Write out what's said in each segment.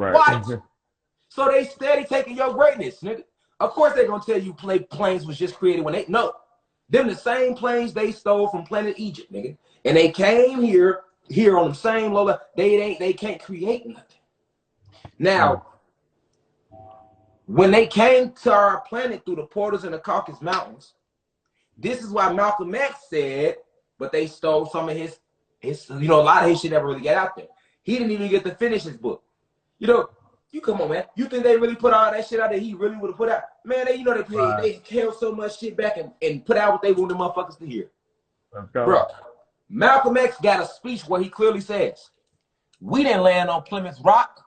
Right. Watch. So they steady taking your greatness, nigga. Of course they're gonna tell you planes was just created when they no. Them the same planes they stole from planet Egypt, nigga. And they came here on the same low level. They can't create nothing. Now, when they came to our planet through the portals in the Caucasus Mountains, this is why Malcolm X said, but they stole some of his a lot of his shit never really got out there. He didn't even get to finish his book. You come on, man. You think they really put all that shit out that he really would have put out? Man, they held so much shit back and put out what they want the motherfuckers to hear. Let's go. Bro, Malcolm X got a speech where he clearly says, we didn't land on Plymouth Rock.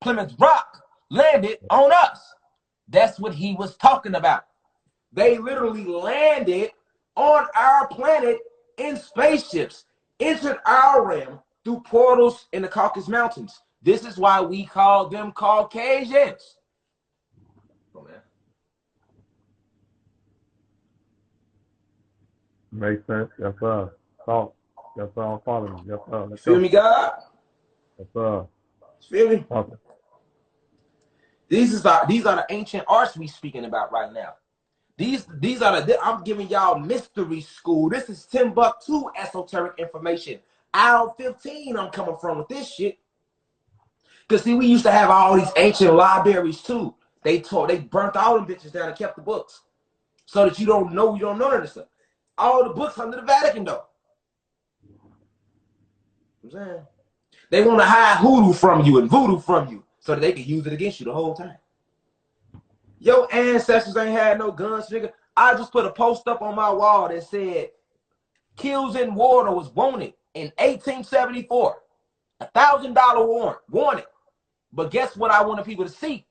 Plymouth Rock landed on us. That's what he was talking about. They literally landed on our planet in spaceships, entered our realm through portals in the Caucasus Mountains. This is why we call them Caucasians. Oh, man. Makes sense. Yes, sir. Thought. Yes, sir. I'm following. Yes, sir. Let's Feel go. me, God? Yes, sir. Feel me? Okay. These are the ancient arts we speaking about right now. These are I'm giving y'all mystery school. This is Timbuktu esoteric information. Aisle 15 I'm coming from with this shit. Because see, we used to have all these ancient libraries too. They burnt all them bitches down and kept the books. So that you don't know none of this stuff. All the books under the Vatican though. You know what I'm saying? They want to hide hoodoo from you and voodoo from you so that they can use it against you the whole time. Your ancestors ain't had no guns, nigga. I just put a post up on my wall that said, kills in water was wanted in 1874. $1,000 warrant. But guess what I wanted people to see?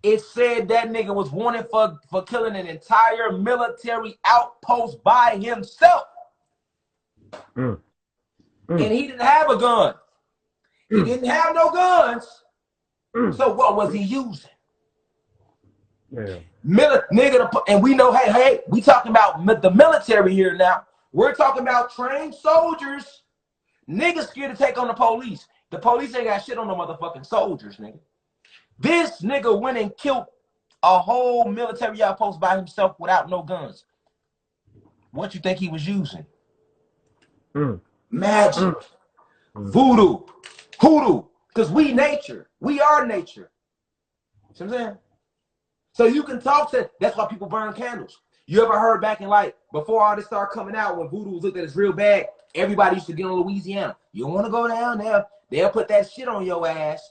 It said that nigga was wanted for killing an entire military outpost by himself. And he didn't have a gun. He didn't have no guns. So what was he using? Yeah. Nigga, and we know, hey, we talking about the military here now. We're talking about trained soldiers. Niggas scared to take on the police. The police ain't got shit on the motherfucking soldiers, nigga. This nigga went and killed a whole military outpost by himself without no guns. What you think he was using? Magic, voodoo, hoodoo. Because we nature. We are nature. See what I'm saying? So you can talk to, that's why people burn candles. You ever heard back in like, before all this started coming out, when voodoo was looked at as real bad, everybody used to get on Louisiana. You don't want to go down there. They'll put that shit on your ass.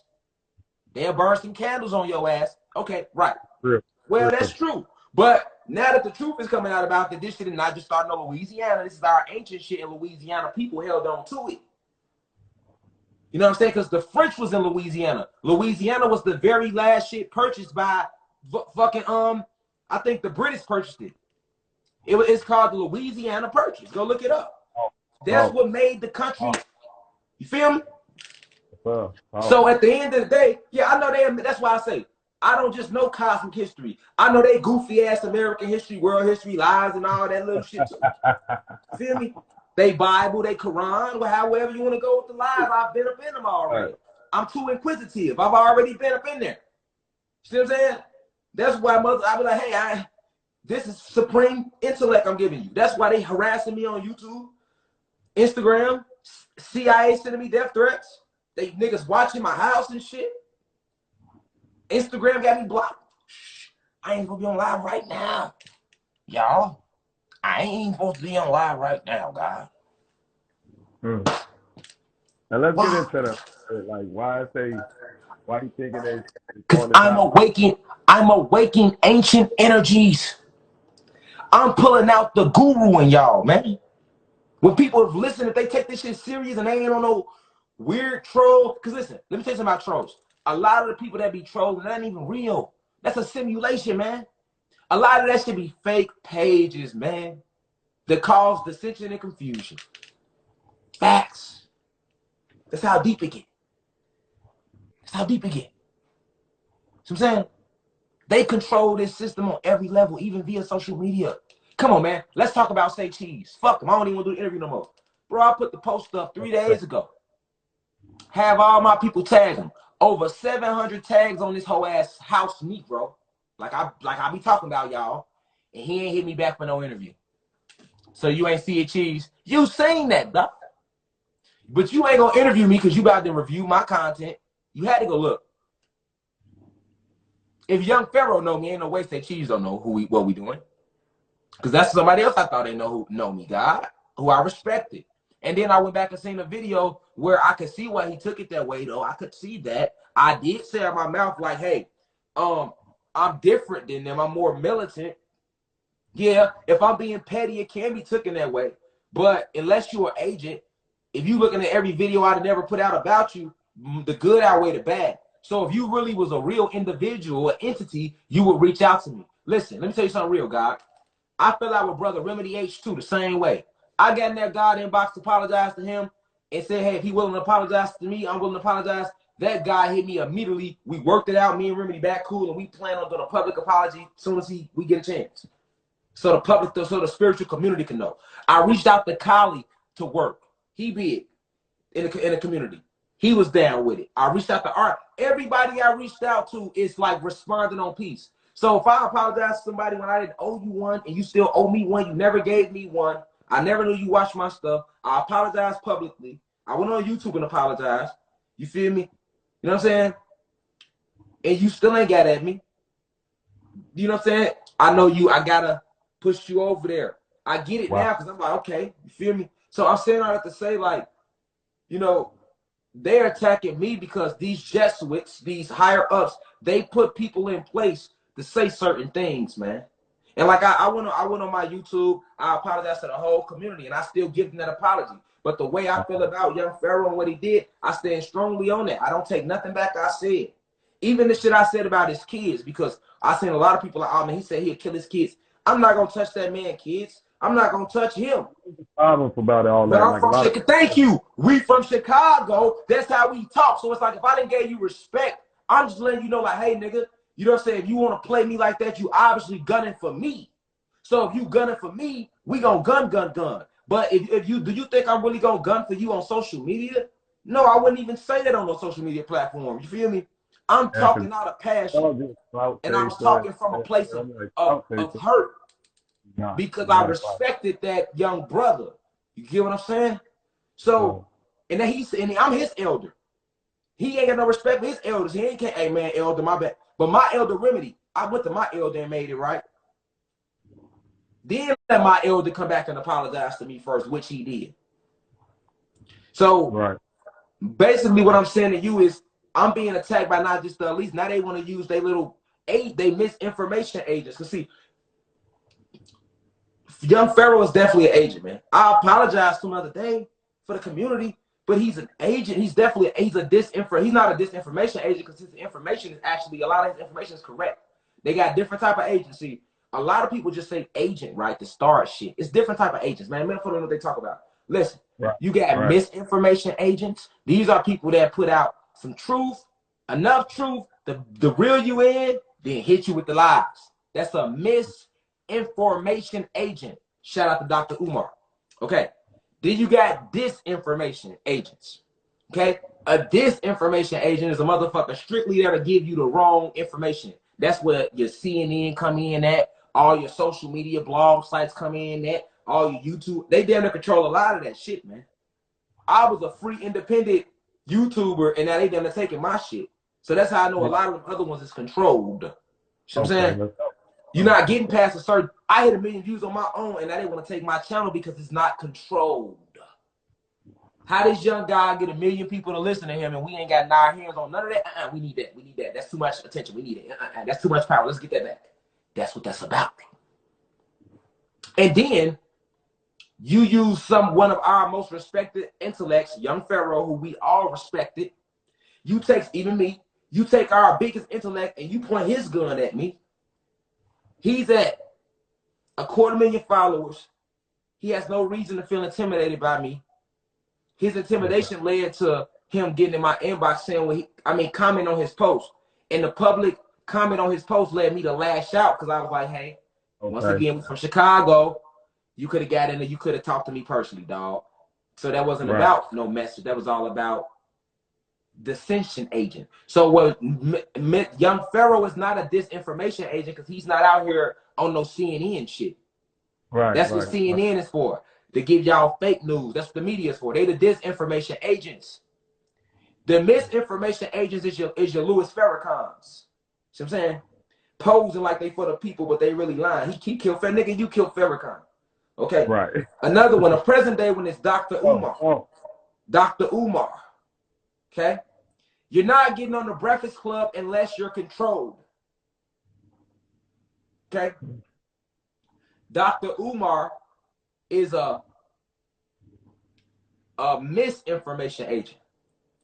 They'll burn some candles on your ass. Okay, right. Well, that's true. But now that the truth is coming out about that, this shit is not just starting in Louisiana. This is our ancient shit in Louisiana. People held on to it. You know what I'm saying? Because the French was in Louisiana. Louisiana was the very last shit purchased by fucking, I think the British purchased it. It's called the Louisiana Purchase. Go look it up. That's what made the country. You feel me? So at the end of the day, yeah, I know that's why I say, I don't just know cosmic history. I know they goofy ass American history, world history, lies, and all that little shit too. Feel me? They Bible, they Quran, however you want to go with the lies, I've been up in them already. I'm too inquisitive. I've already been up in there. See what I'm saying? That's why I be like, hey, this is supreme intellect I'm giving you. That's why they harassing me on YouTube, Instagram, CIA sending me death threats. They niggas watching my house and shit. Instagram got me blocked. Shh, I ain't gonna be on live right now. Y'all, I ain't supposed to be on live right now, guys. Now let's get into that. Like, why you thinking they? Because I'm awakening ancient energies. I'm pulling out the guru in y'all, man. When people have listened, if they take this shit serious and they ain't on no weird troll. Because listen, let me tell you something about trolls. A lot of the people that be trolling, that ain't even real. That's a simulation, man. A lot of that should be fake pages, man, that cause dissension and confusion. Facts. That's how deep it get. That's how deep it get. See what I'm saying? They control this system on every level, even via social media. Come on, man. Let's talk about Say Cheese. Fuck them. I don't even want to do the interview no more. Bro, I put the post up 3 days ago. Have all my people tag them. over 700 tags on this whole ass house Negro. Like I be talking about, y'all. And he ain't hit me back for no interview. So you ain't see it, Cheese. You seen that, doc. But you ain't gonna interview me because you about to review my content. You had to go look. If Young Pharaoh know me, ain't no way say Cheese don't know what we doing. Because that's somebody else I thought they know me, God, who I respected. And then I went back and seen a video where I could see why he took it that way, though. I could see that. I did say out my mouth, like, hey, I'm different than them. I'm more militant. Yeah, if I'm being petty, it can be taken that way. But unless you're an agent, if you looking at every video I'd never put out about you, the good outweigh the bad. So if you really was a real individual, an entity, you would reach out to me. Listen, let me tell you something real, God. I fell out with brother Remedy H2 the same way. I got in that God inbox to apologize to him and said, hey, if he willing to apologize to me, I'm willing to apologize. That guy hit me immediately. We worked it out, me and Remedy back cool, and we plan on doing a public apology as soon as we get a chance. So the public, so the spiritual community can know. I reached out to Kali to work. He big in the community. He was down with it. I reached out to Art. Everybody I reached out to is like responding on peace. So if I apologize to somebody when I didn't owe you one and you still owe me one, you never gave me one. I never knew you watched my stuff. I apologize publicly. I went on YouTube and apologized. You feel me? You know what I'm saying? And you still ain't got at me. You know what I'm saying? I know you. I gotta push you over there. I get it now because I'm like, okay, you feel me? So I'm saying I have to say, like, you know, they're attacking me because these Jesuits, these higher ups, they put people in place to say certain things, man. And like I went on my YouTube, I apologize to the whole community, and I still give them that apology. But the way I feel about Young Pharaoh and what he did, I stand strongly on that. I don't take nothing back I said. Even the shit I said about his kids, because I seen a lot of people like, oh man, he said he'd kill his kids. I'm not gonna touch that man, kids. I'm not gonna touch him. About it, all but that. I'm like from Chicago. Thank you. We from Chicago. That's how we talk. So it's like if I didn't give you respect, I'm just letting you know, like, hey, nigga, you know what I'm saying? If you want to play me like that, you obviously gunning for me. So if you gunning for me, we gonna gun. But if you do you think I'm really gonna gun for you on social media? No, I wouldn't even say that on no social media platform. You feel me? I'm talking out of passion, and I was talking from a place of hurt because I respected that young brother. You get what I'm saying? So, and then I'm his elder. He ain't got no respect for his elders. He ain't hey man, elder, my bad. But my elder Remedy, I went to my elder and made it right. Then let my elder come back and apologize to me first, which he did. So basically what I'm saying to you is I'm being attacked by not just the elites. Now they want to use they misinformation agents. Because see, Young Pharaoh is definitely an agent, man. I apologize to him the other day for the community, but he's an agent. He's definitely he's not a disinformation agent because his information is actually a lot of his information is correct. They got different type of agency. A lot of people just say agent, right, to start shit. It's different type of agents, man. Men don't know what they talk about. Listen, you got misinformation agents. These are people that put out some truth, enough truth to reel you in, then hit you with the lies. That's a misinformation agent. Shout out to Dr. Umar. Okay. Then you got disinformation agents. Okay. A disinformation agent is a motherfucker strictly there to give you the wrong information. That's where your CNN come in at, all your social media blog sites come in at, all your YouTube. They damn near control a lot of that shit, man. I was a free independent YouTuber, and now they damn near taking my shit. So that's how I know a lot of the other ones is controlled. You know what I'm saying? You're not getting past a certain. I hit 1 million views on my own, and now they want to take my channel because it's not controlled. How does young guy get 1 million people to listen to him, and we ain't got 9 hands on none of that? We need that. We need that. That's too much attention. We need it. That's too much power. Let's get that back. That's what that's about. And then you use one of our most respected intellects, Young Pharaoh, who we all respected. You take even me. You take our biggest intellect and you point his gun at me. He's at 250,000 followers. He has no reason to feel intimidated by me. His intimidation led to him getting in my inbox saying comment on his post. And the public comment on his post led me to lash out because I was like, hey, once again, we're from Chicago. You could have got in there. You could have talked to me personally, dog. So that wasn't about no message. That was all about dissension agent. So what young Pharaoh is not a disinformation agent because he's not out here on no CNN shit. Right, That's what right, right. CNN is for, to give y'all fake news. That's what the media is for. They the disinformation agents. The misinformation agents is your Louis Farrakhan's. See what I'm saying? Posing like they for the people, but they really lying. He killed nigga, you killed Farrakhan. Okay. Right. Another one, a present day one is Dr. Oh, Umar. oh. Dr. Umar. Okay. You're not getting on the Breakfast Club unless you're controlled. Okay. Dr. Umar is a misinformation agent.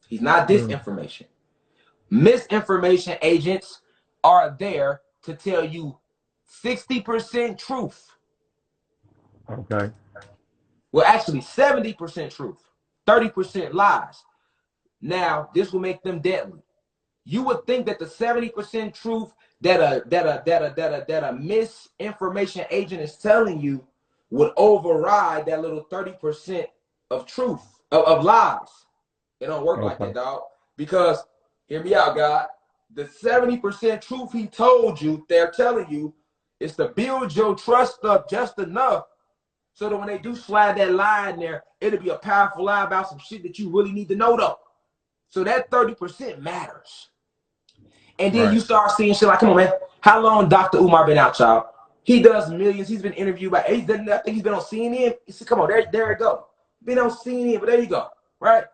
He's not disinformation. Misinformation agents are there to tell you 60% truth. Okay. Well, actually 70% truth, 30% lies. Now, this will make them deadly. You would think that the 70% truth that a misinformation agent is telling you would override that little 30% of truth, of lies. It don't work like that, dog. Because, hear me out, God. The 70% truth he told you, they're telling you, is to build your trust up just enough so that when they do slide that lie in there, it'll be a powerful lie about some shit that you really need to know, though. So that 30% matters. And then you start seeing shit like, come on, man. How long Dr. Umar been out, y'all? He does millions. He's been interviewed by, I think he's been on CNN. Come on, there you go. Been on CNN, but there you go, right?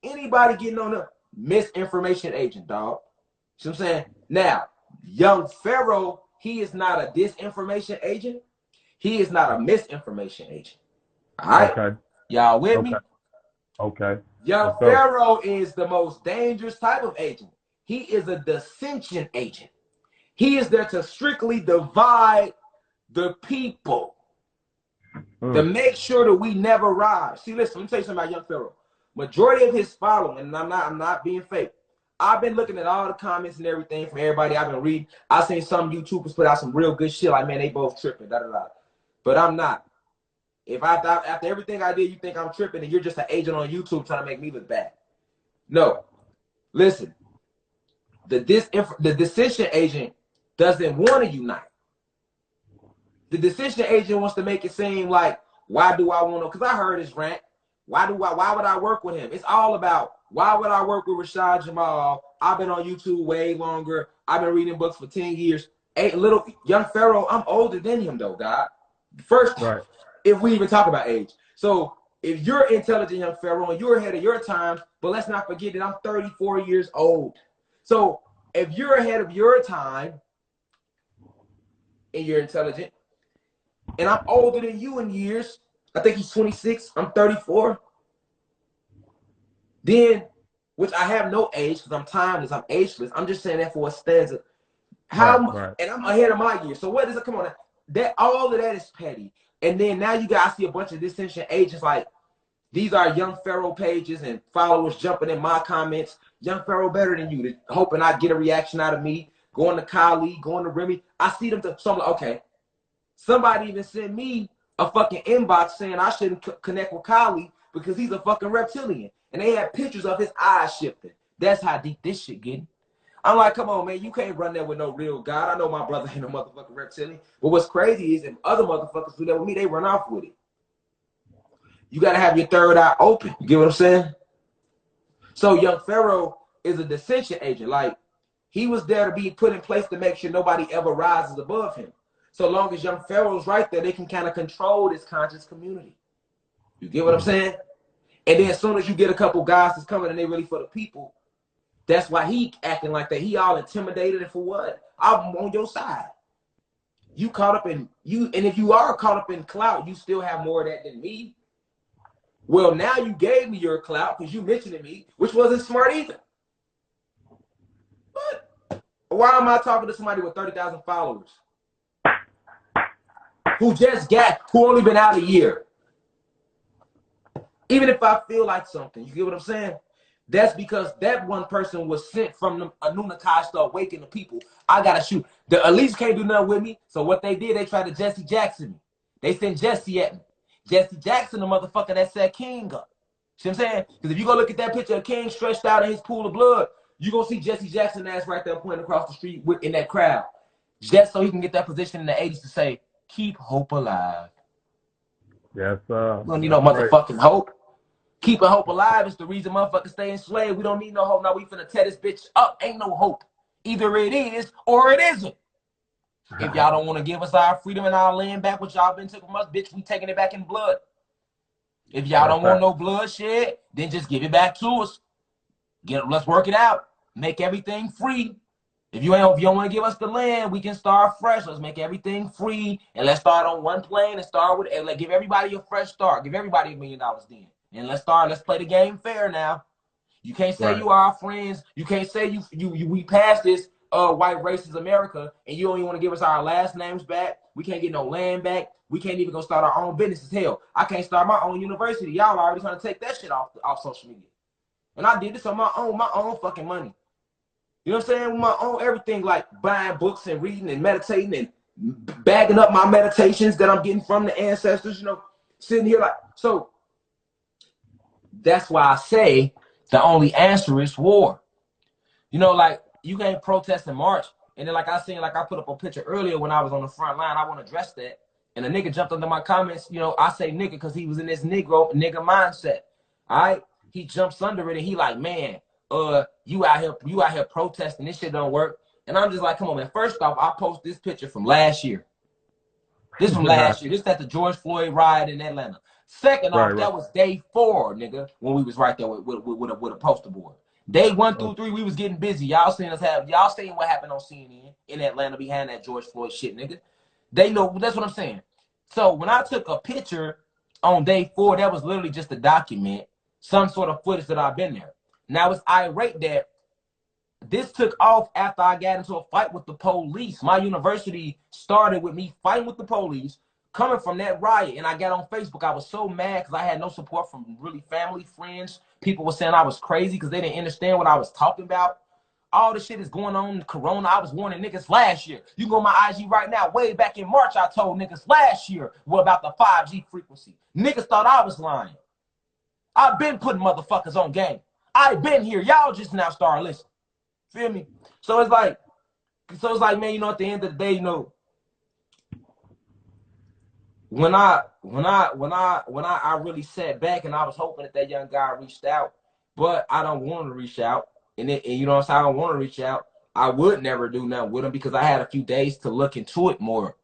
Anybody getting on the misinformation agent, dog. See what I'm saying? Now, young Pharaoh, he is not a disinformation agent. He is not a misinformation agent. All right? Okay. Y'all with me? Okay. Young Pharaoh is the most dangerous type of agent. He is a dissension agent. He is there to strictly divide the people, to make sure that we never rise. See, listen, let me tell you something about young Pharaoh. Majority of his following, and I'm not being fake. I've been looking at all the comments and everything from everybody I've been reading. I've seen some YouTubers put out some real good shit, like, man, they both tripping, da-da-da. But I'm not. If I thought after everything I did, you think I'm tripping and you're just an agent on YouTube trying to make me look bad. No. Listen, the dissension agent doesn't want to unite. The decision agent wants to make it seem like, why do I want to? Because I heard his rant. Why would I work with him? It's all about, why would I work with Rashad Jamal? I've been on YouTube way longer. I've been reading books for 10 years. Little young Pharaoh, I'm older than him though, God. First, if we even talk about age. So if you're intelligent, young Pharaoh, and you're ahead of your time, but let's not forget that I'm 34 years old. So if you're ahead of your time and you're intelligent, and I'm older than you in years, I think he's 26, I'm 34. Then, which I have no age because I'm timeless, I'm ageless. I'm just saying that for a stanza. And I'm ahead of my years. So what is it? Come on, that all of that is petty. And then now you guys see a bunch of dissension agents like, these are young Pharaoh pages and followers jumping in my comments. Young Pharaoh better than you, hoping I get a reaction out of me. Going to Kali, going to Remy. I see them, so I'm like, okay. Somebody even sent me a fucking inbox saying I shouldn't connect with Kali because he's a fucking reptilian. And they had pictures of his eyes shifting. That's how deep this shit getting. I'm like, come on, man, you can't run there with no real God. I know my brother ain't a motherfucking reptilian. But what's crazy is if other motherfuckers do that with me, they run off with it. You got to have your third eye open. You get what I'm saying? So young Pharaoh is a dissension agent. Like, he was there to be put in place to make sure nobody ever rises above him. So long as young Pharaoh's right there, they can kind of control this conscious community. You get what I'm saying? And then as soon as you get a couple guys that's coming and they really for the people, that's why he acting like that. He all intimidated, and for what? I'm on your side. You caught up in you, and if you are caught up in clout, you still have more of that than me. Well, now you gave me your clout because you mentioned me, which wasn't smart either. But why am I talking to somebody with 30,000 followers? Who only been out a year? Even if I feel like something, you get what I'm saying? That's because that one person was sent from the Anunnaki to awaken the people. I gotta shoot. The elites can't do nothing with me. So what they did, they tried to Jesse Jackson me. They sent Jesse at me. Jesse Jackson, the motherfucker that set King up. See what I'm saying? Because if you go look at that picture of King stretched out in his pool of blood, you're going to see Jesse Jackson ass right there pointing across the street in that crowd. Just so he can get that position in the 80s to say, keep hope alive. Yes, We don't need no right. motherfucking hope. Keeping hope alive is the reason motherfuckers stay enslaved. We don't need no hope. Now we finna tear this bitch up. Ain't no hope. Either it is or it isn't. If y'all don't want to give us our freedom and our land back, what y'all been taking from us, bitch, we taking it back in blood. If y'all don't want no bloodshed, then just give it back to us. Let's work it out. Make everything free. If you don't want to give us the land, we can start fresh. Let's make everything free and let's start on one plane and start with and give everybody a fresh start. Give everybody $1 million then. And let's play the game fair now. You can't say you are our friends. You can't say we passed this white racist America and you don't even want to give us our last names back. We can't get no land back. We can't even go start our own businesses. Hell, I can't start my own university. Y'all already trying to take that shit off social media. And I did this on my own fucking money. You know what I'm saying? With my own everything, like buying books and reading and meditating and bagging up my meditations that I'm getting from the ancestors, you know, sitting here like, so that's why I say the only answer is war. You know, like you can't protest and march. And then like I put up a picture earlier when I was on the front line, I want to address that. And a nigga jumped under my comments, you know, I say nigga because he was in this nigga mindset. All right. He jumps under it and he like, man, you out here protesting, this shit don't work. And I'm just like, come on, man. First off, I post this picture from last year. This from last year. This is at the George Floyd riot in Atlanta. Second off, that was day 4, nigga, when we was right there with a poster board. Day 1 through 3, we was getting busy. Y'all seen what happened on CNN in Atlanta behind that George Floyd shit, nigga. They know, that's what I'm saying. So when I took a picture on day 4, that was literally just to document some sort of footage that I've been there. Now it's irate that this took off after I got into a fight with the police. My university started with me fighting with the police, coming from that riot. And I got on Facebook. I was so mad because I had no support from really family, friends. People were saying I was crazy because they didn't understand what I was talking about. All the shit is going on, Corona. I was warning niggas last year. You go on my IG right now. Way back in March, I told niggas last year what about the 5G frequency. Niggas thought I was lying. I've been putting motherfuckers on game. I've been here. Y'all just now start listening. Feel me? So it's like, man, you know, at the end of the day, you know, when I really sat back and I was hoping that young guy reached out, but I don't want him to reach out. And you know what I'm saying? I don't want to reach out. I would never do nothing with him because I had a few days to look into it more.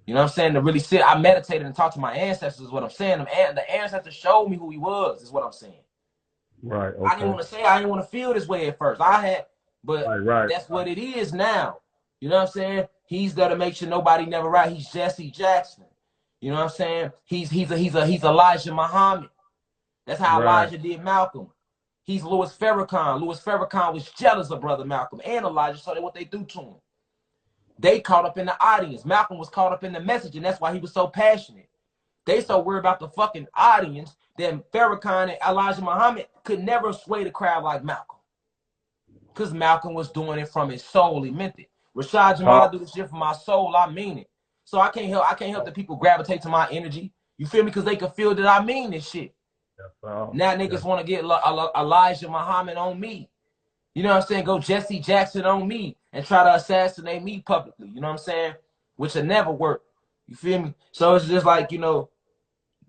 You know what I'm saying? To really sit, I meditated and talked to my ancestors is what I'm saying. The ancestors showed me who he was, is what I'm saying. Right. Okay. I didn't want to say, I didn't want to feel this way at first. But that's what it is now. You know what I'm saying? He's there to make sure nobody never right. He's Jesse Jackson. You know what I'm saying? He's Elijah Muhammad. That's how Elijah did Malcolm. He's Louis Farrakhan. Louis Farrakhan was jealous of brother Malcolm and Elijah, so what they do to him. They caught up in the audience. Malcolm was caught up in the message, and that's why he was so passionate. They so worried about the fucking audience that Farrakhan and Elijah Muhammad could never sway the crowd like Malcolm. Because Malcolm was doing it from his soul. He meant it. Rashad Jamal, I do this shit for my soul. I mean it. So I can't help that people gravitate to my energy. You feel me? Because they can feel that I mean this shit. Now niggas want to get Elijah Muhammad on me. You know what I'm saying? Go Jesse Jackson on me and try to assassinate me publicly. You know what I'm saying? Which will never work. You feel me? So it's just like, you know,